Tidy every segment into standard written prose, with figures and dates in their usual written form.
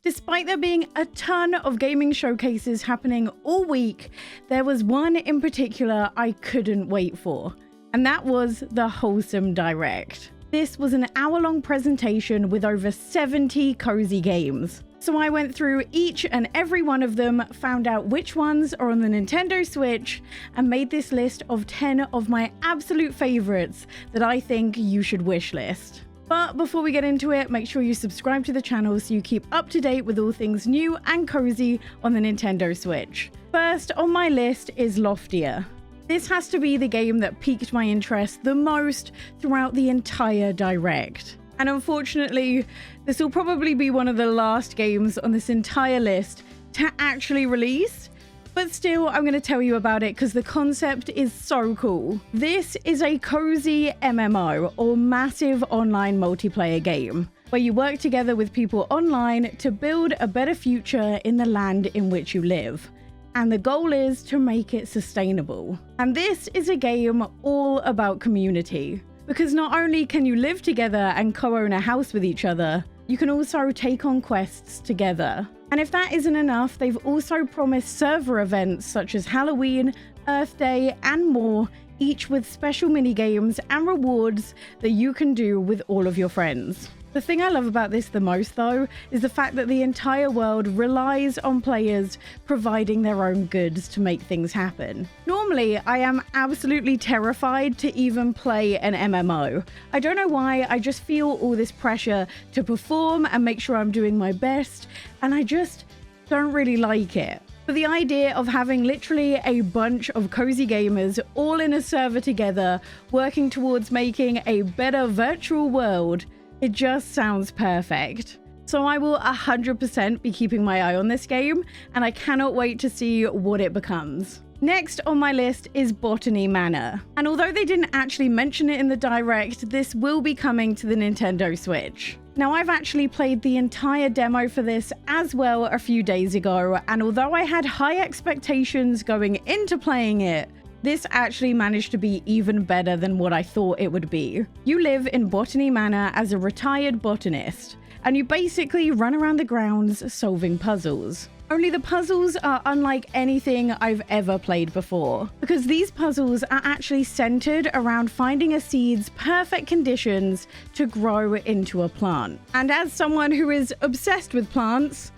Despite there being a ton of gaming showcases happening all week, there was one in particular I couldn't wait for, and that was the Wholesome Direct. This was an hour-long presentation with over 70 cozy games. So I went through each and every one of them, found out which ones are on the Nintendo Switch, and made this list of 10 of my absolute favorites that I think you should wishlist. But before we get into it, make sure you subscribe to the channel so you keep up to date with all things new and cozy on the Nintendo Switch. First on my list is Loftia. This has to be the game that piqued my interest the most throughout the entire Direct. And unfortunately, this will probably be one of the last games on this entire list to actually release. But still, I'm going to tell you about it because the concept is so cool. This is a cozy MMO, or massive online multiplayer game, where you work together with people online to build a better future in the land in which you live. And the goal is to make it sustainable. And this is a game all about community. Because not only can you live together and co-own a house with each other, you can also take on quests together. And if that isn't enough, they've also promised server events such as Halloween, Earth Day, and more, each with special minigames and rewards that you can do with all of your friends. The thing I love about this the most, though, is the fact that the entire world relies on players providing their own goods to make things happen. Normally, I am absolutely terrified to even play an MMO. I don't know why, I just feel all this pressure to perform and make sure I'm doing my best, and I just don't really like it. But the idea of having literally a bunch of cozy gamers all in a server together, working towards making a better virtual world, it just sounds perfect. So I will 100% be keeping my eye on this game, and I cannot wait to see what it becomes. Next on my list is Botany Manor. And although they didn't actually mention it in the Direct, this will be coming to the Nintendo Switch. Now, I've actually played the entire demo for this as well a few days ago, and although I had high expectations going into playing it, this actually managed to be even better than what I thought it would be. You live in Botany Manor as a retired botanist, and you basically run around the grounds solving puzzles. Only the puzzles are unlike anything I've ever played before, because these puzzles are actually centered around finding a seed's perfect conditions to grow into a plant. And as someone who is obsessed with plants,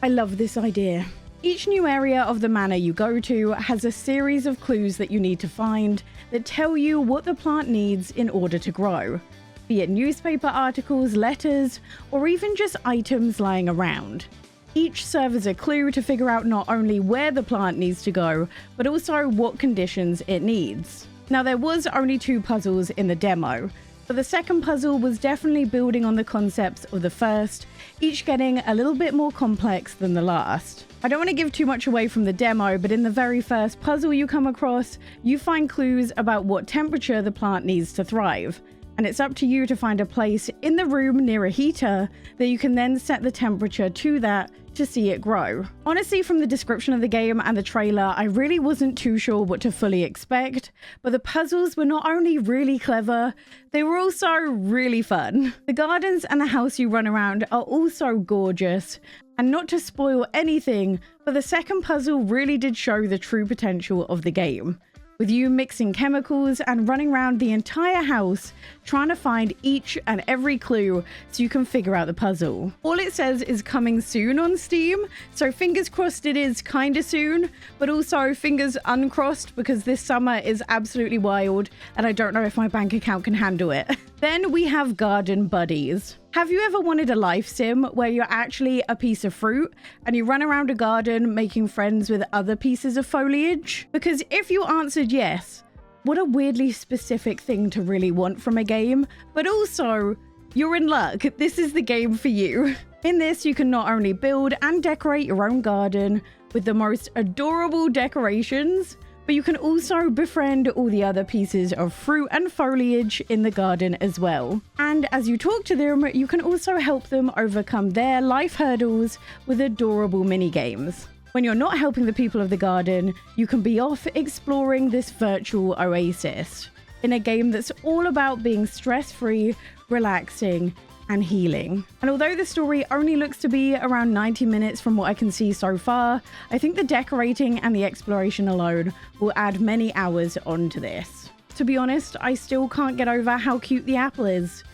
I love this idea. Each new area of the manor you go to has a series of clues that you need to find that tell you what the plant needs in order to grow, be it newspaper articles, letters, or even just items lying around. Each serves a clue to figure out not only where the plant needs to go, but also what conditions it needs. Now, there was only 2 puzzles in the demo, but the second puzzle was definitely building on the concepts of the first, each getting a little bit more complex than the last. I don't want to give too much away from the demo, but in the very first puzzle you come across, you find clues about what temperature the plant needs to thrive. And it's up to you to find a place in the room near a heater that you can then set the temperature to that to see it grow. Honestly, from the description of the game and the trailer, I really wasn't too sure what to fully expect, but the puzzles were not only really clever, they were also really fun. The gardens and the house you run around are also gorgeous, and not to spoil anything, but the second puzzle really did show the true potential of the game, with you mixing chemicals and running around the entire house trying to find each and every clue so you can figure out the puzzle. All it says is coming soon on Steam, so fingers crossed it is kinda soon, but also fingers uncrossed because this summer is absolutely wild and I don't know if my bank account can handle it. Then we have Garden Buddies. Have you ever wanted a life sim where you're actually a piece of fruit and you run around a garden making friends with other pieces of foliage? Because if you answered yes, what a weirdly specific thing to really want from a game, but also, you're in luck, this is the game for you. In this, you can not only build and decorate your own garden with the most adorable decorations, but you can also befriend all the other pieces of fruit and foliage in the garden as well. And as you talk to them, you can also help them overcome their life hurdles with adorable mini games. When you're not helping the people of the garden, you can be off exploring this virtual oasis in a game that's all about being stress-free, relaxing, and healing. And although the story only looks to be around 90 minutes from what I can see so far, I think the decorating and the exploration alone will add many hours onto this. To be honest, I still can't get over how cute the apple is.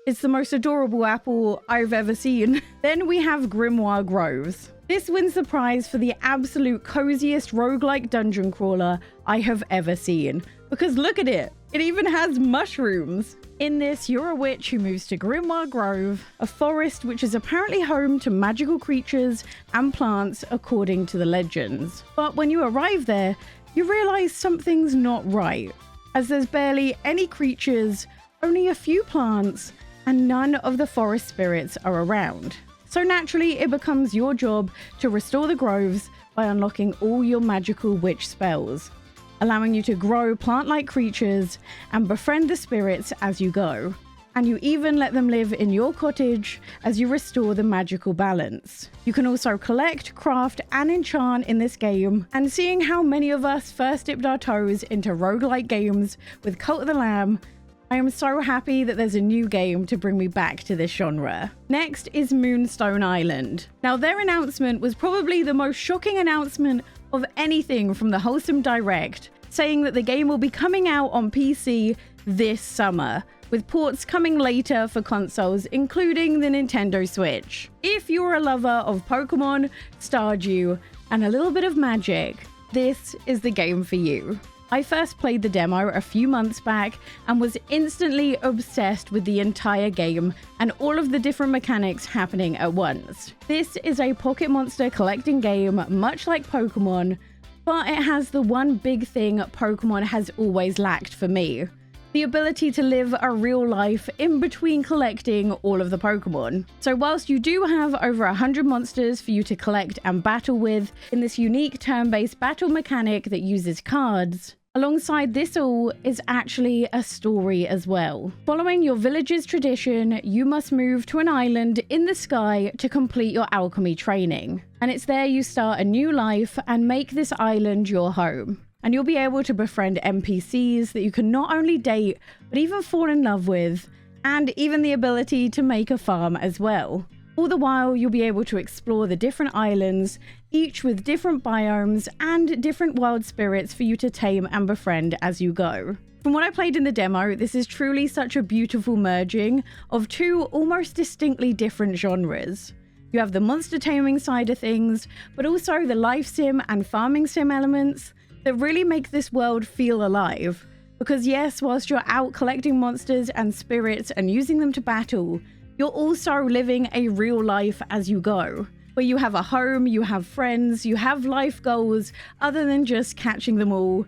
It's the most adorable apple I've ever seen. Then we have Grimoire Groves. This wins the prize for the absolute coziest roguelike dungeon crawler I have ever seen. Because look at it, it even has mushrooms. In this, you're a witch who moves to Grimoire Grove, a forest which is apparently home to magical creatures and plants according to the legends. But when you arrive there, you realize something's not right, as there's barely any creatures, only a few plants, and none of the forest spirits are around. So naturally, it becomes your job to restore the groves by unlocking all your magical witch spells, allowing you to grow plant-like creatures and befriend the spirits as you go. And you even let them live in your cottage as you restore the magical balance. You can also collect, craft, and enchant in this game, and seeing how many of us first dipped our toes into roguelike games with Cult of the Lamb, I am so happy that there's a new game to bring me back to this genre. Next is Moonstone Island. Now, their announcement was probably the most shocking announcement of anything from the Wholesome Direct, saying that the game will be coming out on PC this summer, with ports coming later for consoles, including the Nintendo Switch. If you're a lover of Pokemon, Stardew, and a little bit of magic, this is the game for you. I first played the demo a few months back and was instantly obsessed with the entire game and all of the different mechanics happening at once. This is a pocket monster collecting game, much like Pokemon, but it has the one big thing Pokemon has always lacked for me: the ability to live a real life in between collecting all of the Pokemon. So whilst you do have over 100 monsters for you to collect and battle with in this unique turn-based battle mechanic that uses cards, alongside this all is actually a story as well. Following your village's tradition, you must move to an island in the sky to complete your alchemy training. And it's there you start a new life and make this island your home. And you'll be able to befriend NPCs that you can not only date, but even fall in love with, and even the ability to make a farm as well. All the while, you'll be able to explore the different islands, each with different biomes and different wild spirits for you to tame and befriend as you go. From what I played in the demo, this is truly such a beautiful merging of two almost distinctly different genres. You have the monster taming side of things, but also the life sim and farming sim elements that really make this world feel alive. Because yes, whilst you're out collecting monsters and spirits and using them to battle, you're also living a real life as you go, where you have a home, you have friends, you have life goals other than just catching them all.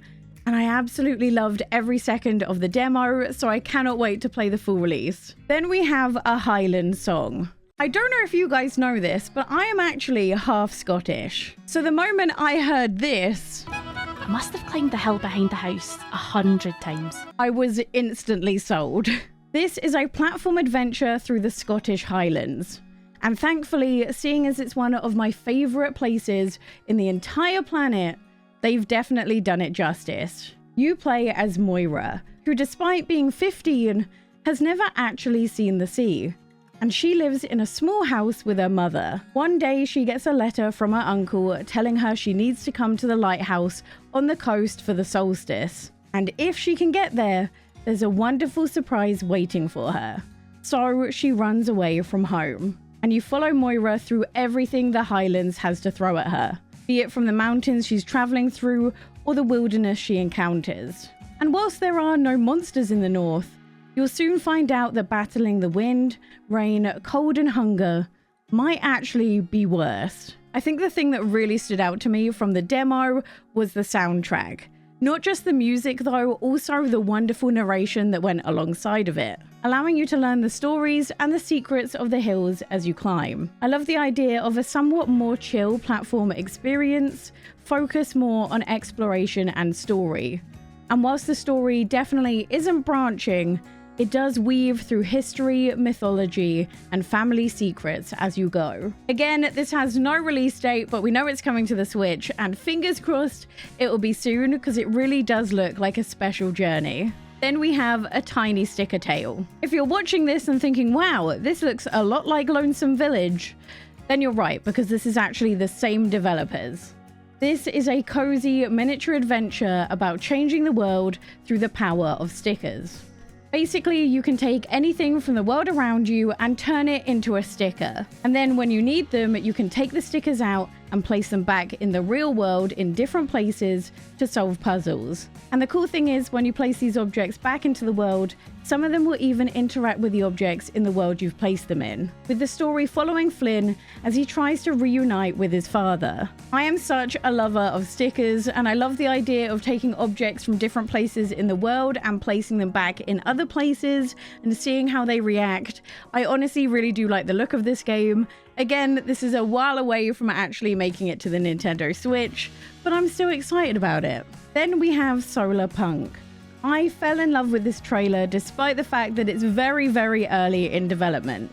And I absolutely loved every second of the demo, so I cannot wait to play the full release. Then we have a Highland Song. I don't know if you guys know this, but I am actually half Scottish. So the moment I heard this, I must have climbed the hill behind the house 100 times. I was instantly sold. This is a platform adventure through the Scottish Highlands. And thankfully, seeing as it's one of my favourite places in the entire planet, they've definitely done it justice. You play as Moira, who despite being 15, has never actually seen the sea. And she lives in a small house with her mother. One day she gets a letter from her uncle telling her she needs to come to the lighthouse on the coast for the solstice. And if she can get there, there's a wonderful surprise waiting for her. So she runs away from home. And you follow Moira through everything the Highlands has to throw at her, be it from the mountains she's traveling through or the wilderness she encounters. And whilst there are no monsters in the north, you'll soon find out that battling the wind, rain, cold and hunger might actually be worse. I think the thing that really stood out to me from the demo was the soundtrack. Not just the music though, also the wonderful narration that went alongside of it, allowing you to learn the stories and the secrets of the hills as you climb. I love the idea of a somewhat more chill platform experience, focused more on exploration and story. And whilst the story definitely isn't branching, it does weave through history, mythology, and family secrets as you go. Again, this has no release date, but we know it's coming to the Switch, and fingers crossed it will be soon because it really does look like a special journey. Then we have a tiny sticker tail. If you're watching this and thinking, wow, this looks a lot like Lonesome Village, then you're right, because this is actually the same developers. This is a cozy miniature adventure about changing the world through the power of stickers. Basically, you can take anything from the world around you and turn it into a sticker. And then when you need them, you can take the stickers out and place them back in the real world in different places to solve puzzles. And the cool thing is, when you place these objects back into the world, some of them will even interact with the objects in the world you've placed them in, with the story following Flynn as he tries to reunite with his father. I am such a lover of stickers, and I love the idea of taking objects from different places in the world and placing them back in other places and seeing how they react. I honestly really do like the look of this game. Again, this is a while away from actually making it to the Nintendo Switch, but I'm still excited about it. Then we have Solarpunk. I fell in love with this trailer despite the fact that it's very, very early in development.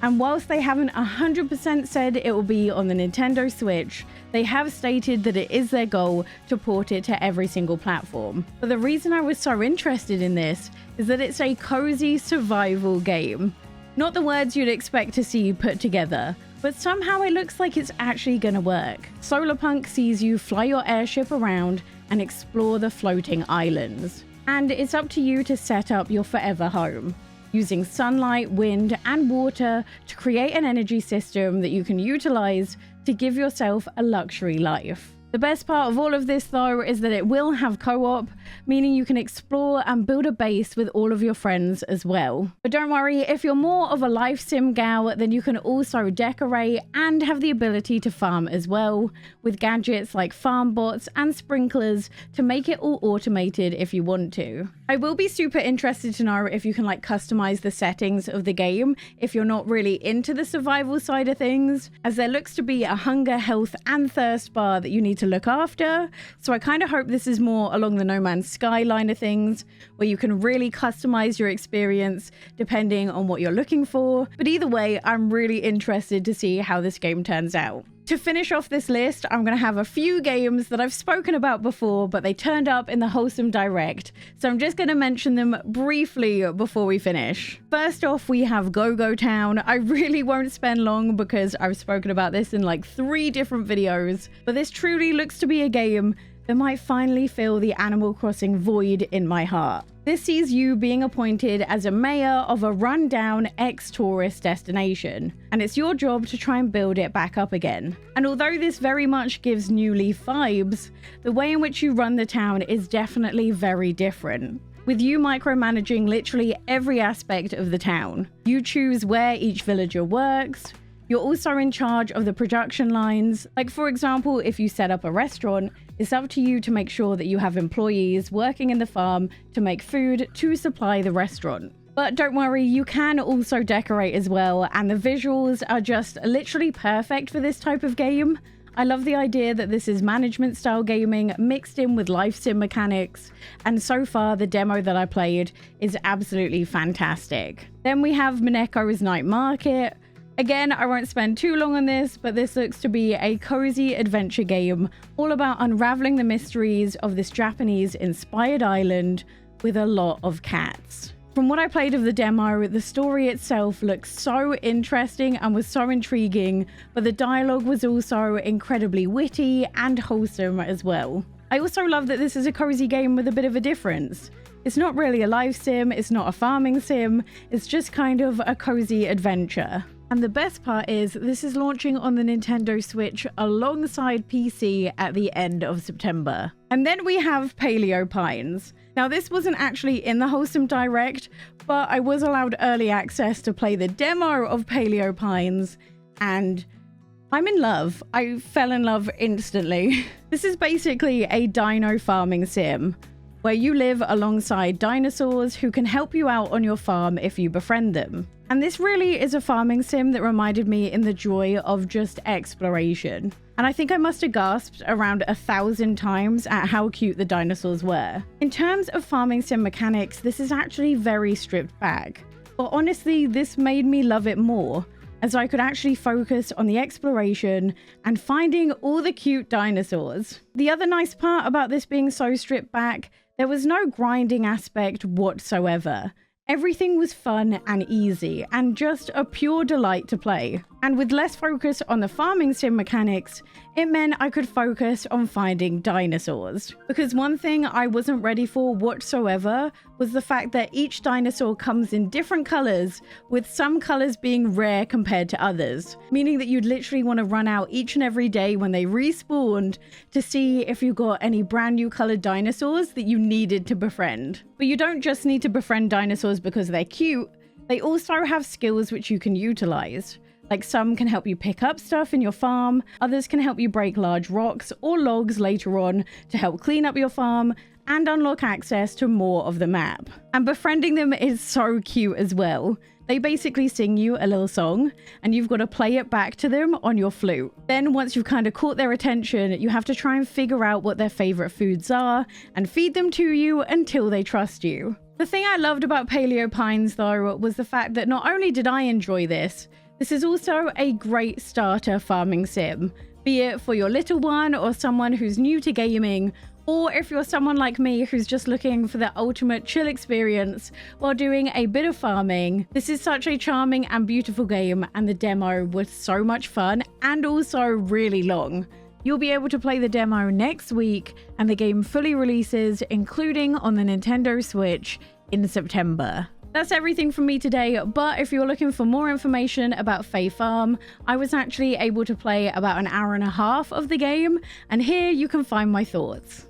And whilst they haven't 100% said it will be on the Nintendo Switch, they have stated that it is their goal to port it to every single platform. But the reason I was so interested in this is that it's a cozy survival game. Not the words you'd expect to see put together, but somehow it looks like it's actually gonna work. Solarpunk sees you fly your airship around and explore the floating islands. And it's up to you to set up your forever home, using sunlight, wind, and water to create an energy system that you can utilize to give yourself a luxury life. The best part of all of this, though, is that it will have co-op, meaning you can explore and build a base with all of your friends as well. But don't worry, if you're more of a life sim gal, then you can also decorate and have the ability to farm as well, with gadgets like farm bots and sprinklers to make it all automated if you want to. I will be super interested to know if you can customize the settings of the game if you're not really into the survival side of things, as there looks to be a hunger, health, and thirst bar that you need to look after. So I kind of hope this is more along the No Man's Sky line of things, where you can really customize your experience depending on what you're looking for. But either way, I'm really interested to see how this game turns out. To finish off this list, I'm going to have a few games that I've spoken about before, but they turned up in the Wholesome Direct, so I'm just going to mention them briefly before we finish. First off, we have Go-Go Town. I really won't spend long because I've spoken about this in 3 different videos, but this truly looks to be a game that might finally fill the Animal Crossing void in my heart. This sees you being appointed as a mayor of a rundown ex-tourist destination, and it's your job to try and build it back up again. And although this very much gives New Leaf vibes, the way in which you run the town is definitely very different, with you micromanaging literally every aspect of the town. You choose where each villager works. You're also in charge of the production lines. For example, if you set up a restaurant, it's up to you to make sure that you have employees working in the farm to make food to supply the restaurant. But don't worry, you can also decorate as well, and the visuals are just literally perfect for this type of game. I love the idea that this is management style gaming mixed in with life sim mechanics, and so far the demo that I played is absolutely fantastic. Then we have Mineko's Night Market. Again, I won't spend too long on this, but this looks to be a cozy adventure game all about unraveling the mysteries of this Japanese-inspired island with a lot of cats. From what I played of the demo, the story itself looks so interesting and was so intriguing, but the dialogue was also incredibly witty and wholesome as well. I also love that this is a cozy game with a bit of a difference. It's not really a life sim, it's not a farming sim, it's just kind of a cozy adventure. And the best part is, this is launching on the Nintendo Switch alongside PC at the end of September. And then we have Paleo Pines. Now, this wasn't actually in the Wholesome Direct, but I was allowed early access to play the demo of Paleo Pines, and I'm in love. I fell in love instantly. This is basically a dino farming sim, where you live alongside dinosaurs who can help you out on your farm if you befriend them. And this really is a farming sim that reminded me in the joy of just exploration. And I think I must have gasped around 1,000 times at how cute the dinosaurs were. In terms of farming sim mechanics, this is actually very stripped back. But honestly, this made me love it more, as I could actually focus on the exploration and finding all the cute dinosaurs. The other nice part about this being so stripped back, There was no grinding aspect whatsoever. Everything was fun and easy, and just a pure delight to play. And with less focus on the farming sim mechanics, it meant I could focus on finding dinosaurs. Because one thing I wasn't ready for whatsoever was the fact that each dinosaur comes in different colors, with some colors being rare compared to others. Meaning that you'd literally want to run out each and every day when they respawned to see if you got any brand new colored dinosaurs that you needed to befriend. But you don't just need to befriend dinosaurs because they're cute, they also have skills which you can utilize. Like some can help you pick up stuff in your farm, others can help you break large rocks or logs later on to help clean up your farm and unlock access to more of the map. And befriending them is so cute as well. They basically sing you a little song and you've got to play it back to them on your flute. Then once you've kind of caught their attention, you have to try and figure out what their favorite foods are and feed them to you until they trust you. The thing I loved about Paleo Pines though was the fact that not only did I enjoy this is also a great starter farming sim, be it for your little one or someone who's new to gaming, or if you're someone like me who's just looking for the ultimate chill experience while doing a bit of farming. This is such a charming and beautiful game, and the demo was so much fun and also really long. You'll be able to play the demo next week, and the game fully releases, including on the Nintendo Switch, in September. That's everything from me today, but if you're looking for more information about Fae Farm, I was actually able to play about an hour and a half of the game, and here you can find my thoughts.